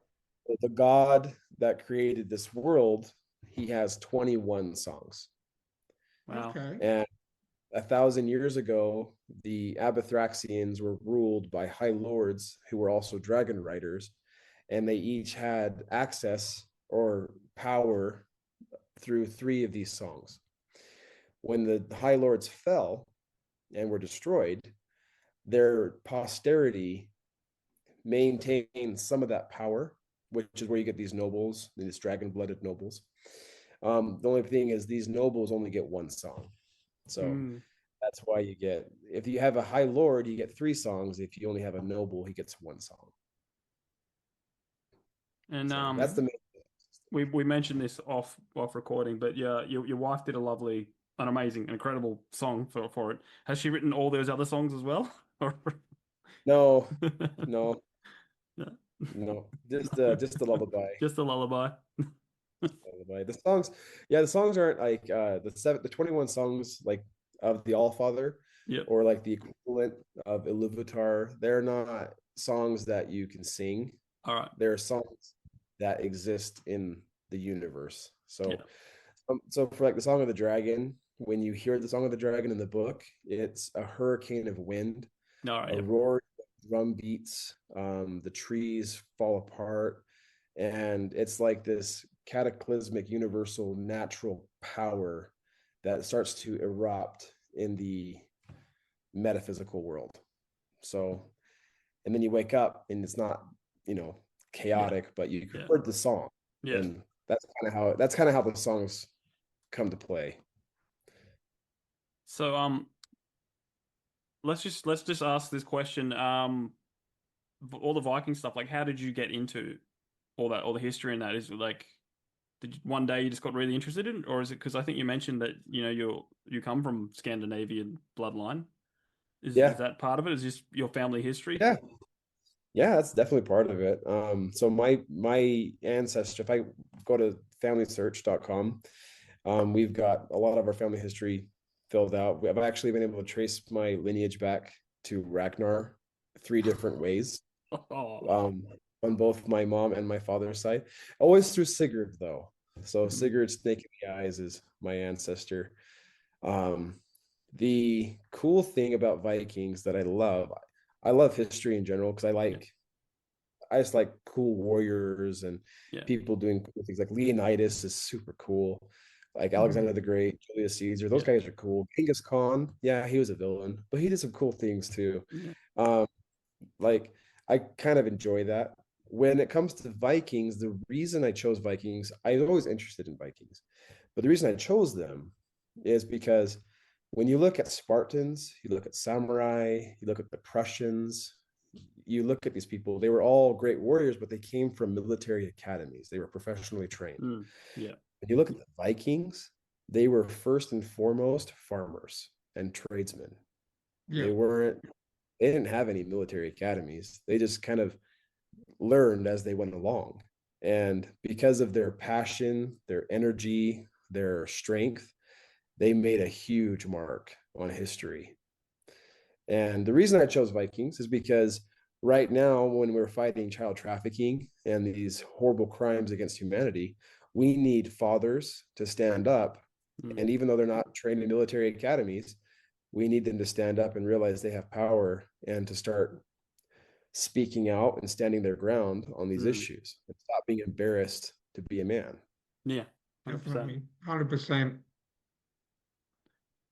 The god that created this world, he has 21 songs. Wow. Okay. And 1,000 years ago, the Abathraxians were ruled by high lords who were also dragon riders, and they each had access or power through three of these songs. When the high lords fell and were destroyed, their posterity maintained some of that power, which is where you get these nobles, these dragon-blooded nobles. The only thing is these nobles only get one song. So Mm. that's why you get, if you have a high lord, you get three songs. If you only have a noble, he gets one song. And So that's the main thing. we mentioned this off recording, but yeah, your wife did an amazing, incredible song for it. Has she written all those other songs as well? No, no, Yeah. no. Just the lullaby. Just a lullaby. Lullaby. The songs, yeah, the songs aren't like the 21 songs like of the Allfather Yep. or like the equivalent of Iluvatar. They're not songs that you can sing. All right. They're songs that exist in the universe. Yeah. So for like the Song of the Dragon, when you hear the Song of the Dragon in the book, it's a hurricane of wind, All right. a Yep. roar, drum beats, the trees fall apart, and it's like this cataclysmic, universal, natural power that starts to erupt in the metaphysical world. So, and then you wake up and it's not, Yeah. chaotic, but you Yeah. heard the song, Yeah. and that's kind of how the songs come to play. So let's just ask this question. All the Viking stuff, like how did you get into all the history in that? Is it like one day you just got really interested in, or is it because I think you mentioned that you come from Scandinavian bloodline? Is Yeah, that part of it? Is just your family history? yeah, yeah. That's definitely part of it. So my ancestor, if I go to familysearch.com, we've got a lot of our family history filled out. I've actually been able to trace my lineage back to Ragnar three different ways, Oh, um, on both my mom and my father's side. Always through Sigurd, though. So mm, Sigurd Snake in the Eyes is my ancestor. Um, the cool thing about Vikings that I love history in general because yeah, I just like cool warriors and yeah, people doing cool things. Like Leonidas is super cool. Like Mm. Alexander the Great, Julius Caesar, those yeah, guys are cool. Genghis Khan, yeah, he was a villain, but he did some cool things too. yeah, Um, like I kind of enjoy that. When it comes to Vikings, the reason I chose Vikings, I was always interested in Vikings, but the reason I chose them is because when you look at Spartans, you look at samurai, you look at the Prussians, you look at these people, they were all great warriors, but they came from military academies. They were professionally trained. mm, yeah, When you look at the Vikings, they were first and foremost farmers and tradesmen. Yeah. They weren't, they didn't have any military academies. They just kind of learned as they went along. And because of their passion, their energy, their strength, they made a huge mark on history. And the reason I chose Vikings is because right now, when we're fighting child trafficking and these horrible crimes against humanity, we need fathers to stand up. mm, And even though they're not trained in military academies, we need them to stand up and realize they have power and to start speaking out and standing their ground on these mm, issues and stop being embarrassed to be a man. yeah, 100%. Definitely. 100%.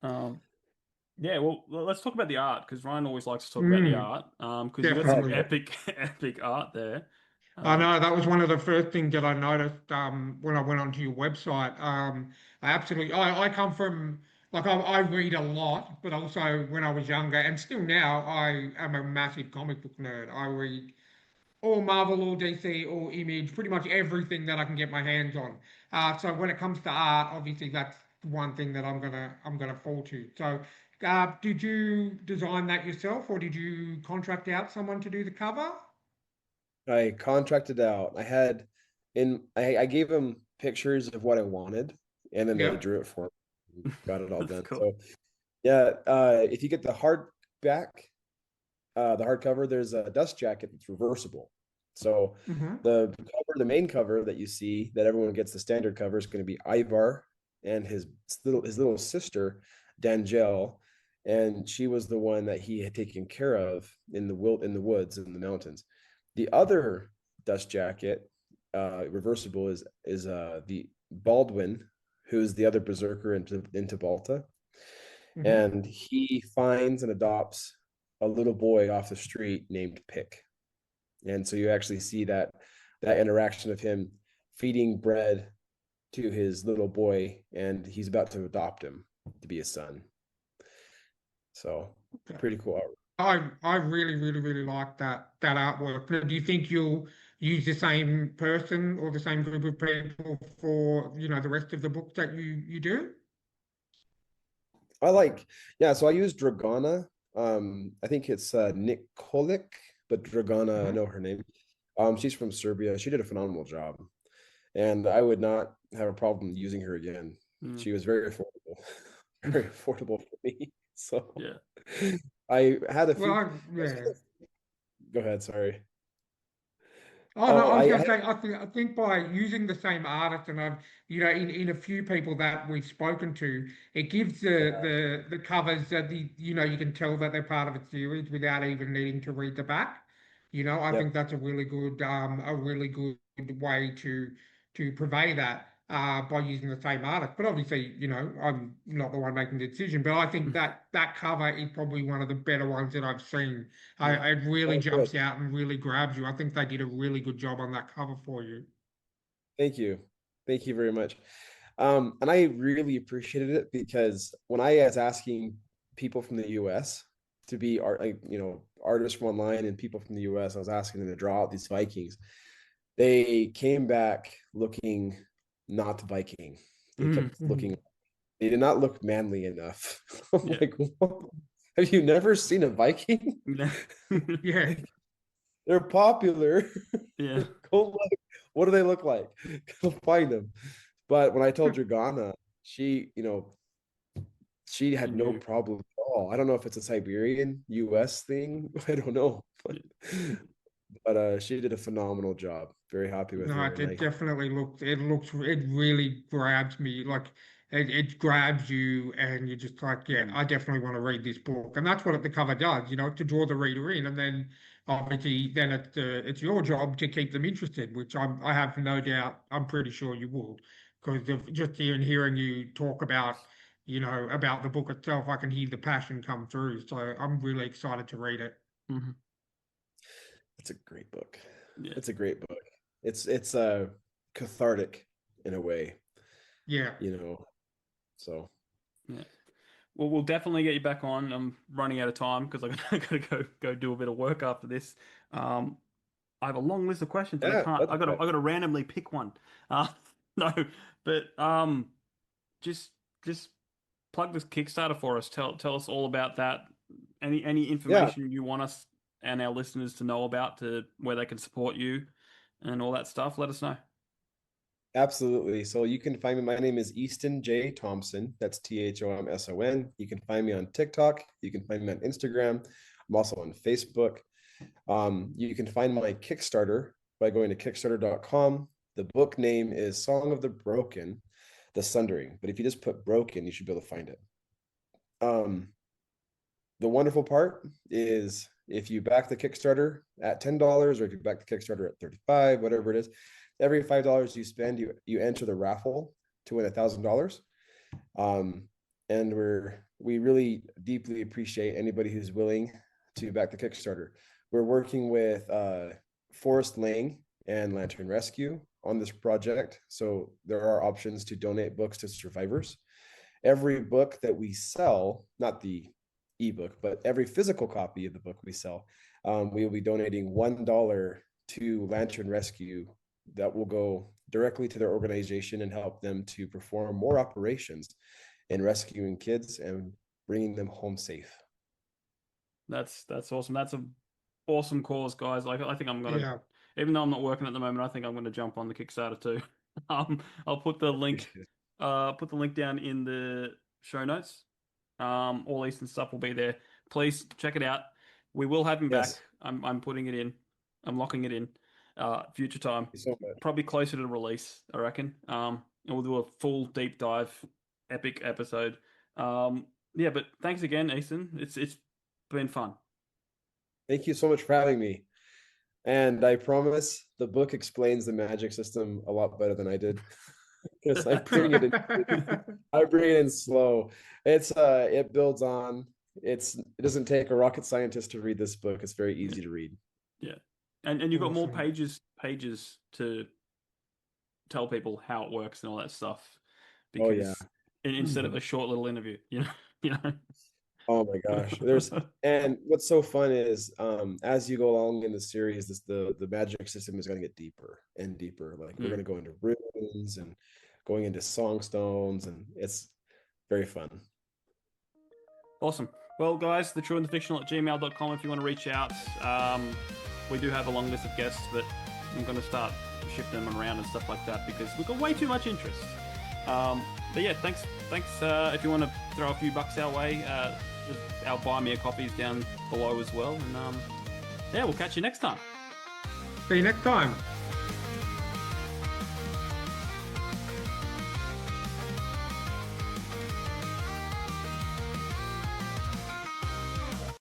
Um, yeah, well, let's talk about the art because Ryan always likes to talk about the Mm. art. Because you got some Definitely. epic, epic art there. I Um, know that was one of the first things that I noticed when I went onto your website. I come from like I read a lot, but also when I was younger and still now I am a massive comic book nerd. I read all Marvel, all DC, all Image, pretty much everything that I can get my hands on. So when it comes to art, obviously that's one thing that I'm gonna fall to. So, did you design that yourself, or did you contract out someone to do the cover? I contracted out. I gave them pictures of what I wanted, and then they Yep. drew it for me. Got it all That's done. cool. So yeah, if you get the hardback, the hardcover, there's a dust jacket that's reversible. So Hmm. the main cover that you see that everyone gets, the standard cover, is going to be Ivar and his little sister Dangel, and she was the one that he had taken care of in the woods in the mountains. The other dust jacket, reversible, is the Baldwin, who's the other berserker into Balta, Hmm. and he finds and adopts a little boy off the street named Pick. And so you actually see that interaction of him feeding bread to his little boy, and he's about to adopt him to be his son. So Okay. pretty cool art. I really, really, really like that artwork. Now, do you think you'll use the same person or the same group of people for, the rest of the book that you do? I like, yeah. So I use Dragana. I think it's Nick Kolik, but Dragana, I Hmm. know her name. She's from Serbia. She did a phenomenal job, and I would not have a problem using her again. Mm. She was very affordable, very affordable for me. So Yeah. I had a Well, few. yeah. Go ahead. Sorry. Oh no, Oh, I was I going to had, say, I think by using the same artist, and I've, in a few people that we've spoken to, it gives the covers that you can tell that they're part of a series without even needing to read the back. I think yep. that's a really good way to purvey that by using the same artist. But obviously, I'm not the one making the decision, but I think that cover is probably one of the better ones that I've seen. Yeah. It really Oh, good. jumps out and really grabs you. I think they did a really good job on that cover for you. Thank you. Thank you very much. And I really appreciated it because when I was asking people from the US to be artists from online and people from the US, I was asking them to draw out these Vikings. They came back looking not Viking. They Mm. kept Mhm. looking, they did not look manly enough. I'm Yeah. like, what? Have you never seen a Viking? Yeah. Yeah. They're popular. Yeah. Go look. What do they look like? Go find them. But when I told Dragana, she, she She had no knew. problem at all. I don't know if it's a Siberian US thing. I don't know. Yeah. But she did a phenomenal job. Very happy with No, her. And it I, definitely it really grabs me. Like it grabs you and you're just like, yeah, mm, I definitely want to read this book. And that's what the cover does, to draw the reader in. And then obviously then it's your job to keep them interested, which I have no doubt, I'm pretty sure you will. Because of just even hearing you talk about the book itself, I can hear the passion come through. So I'm really excited to read it. Mhm. it's a great book. Yeah. It's a great book. It's cathartic in a way, Yeah. you know. So Yeah. Well, we'll definitely get you back on. I'm running out of time because I gotta go do a bit of work after this. Um, I have a long list of questions, but I yeah, can't. that's fine. I gotta randomly pick one. Uh, no, but just just plug this Kickstarter for us. Tell us all about that. Any Yeah, information you want us and our listeners to know about to where they can support you and all that stuff. Let us know. absolutely. So you can find me. My name is Easton J Thomson. That's Thomson. You can find me on TikTok. You can find me on Instagram. I'm also on Facebook. You can find my Kickstarter by going to Kickstarter.com. The book name is Song of the Broken, The Sundering. But if you just put broken, you should be able to find it. Um, the wonderful part is if you back the Kickstarter at $10 or if you back the Kickstarter at 35, whatever it is, every $5 you spend, you enter the raffle to win $1,000. And we really deeply appreciate anybody who's willing to back the Kickstarter. We're working with Forest Lang and Lantern Rescue on this project, so there are options to donate books to survivors. Every book that we sell, not the ebook, but every physical copy of the book we sell, we will be donating $1 to Lantern Rescue that will go directly to their organization and help them to perform more operations in rescuing kids and bringing them home safe. That's awesome. That's a awesome cause, guys. Like I think I'm gonna Yeah. Even though I'm not working at the moment, I think I'm going to jump on the Kickstarter too. I'll put the link down in the show notes. All Easton stuff will be there. Please check it out. We will have him back. Yes. I'm putting it in. I'm locking it in. Future time. Thank you so much. Probably closer to release, I reckon. And we'll do a full deep dive, epic episode. Yeah, but thanks again, Easton. It's been fun. Thank you so much for having me. And I promise the book explains the magic system a lot better than I did. Because I bring it in slow. It builds on. It doesn't take a rocket scientist to read this book. It's very easy to read. Yeah. And you've got more Awesome. pages to tell people how it works and all that stuff. Oh, Because yeah. instead of a short little interview, you know. Oh my gosh. And what's so fun is as you go along in the series, the magic system is going to get deeper and deeper. Like we're going to go into runes and going into song stones, and it's very fun. Awesome. Well, guys, thetrueandthefictional@gmail.com if you want to reach out. We do have a long list of guests, but I'm going to start shifting them around and stuff like that because we've got way too much interest. But yeah, thanks. If you want to throw a few bucks our way, our buy me a coffee is down below as well. And yeah, we'll catch you next time. See you next time.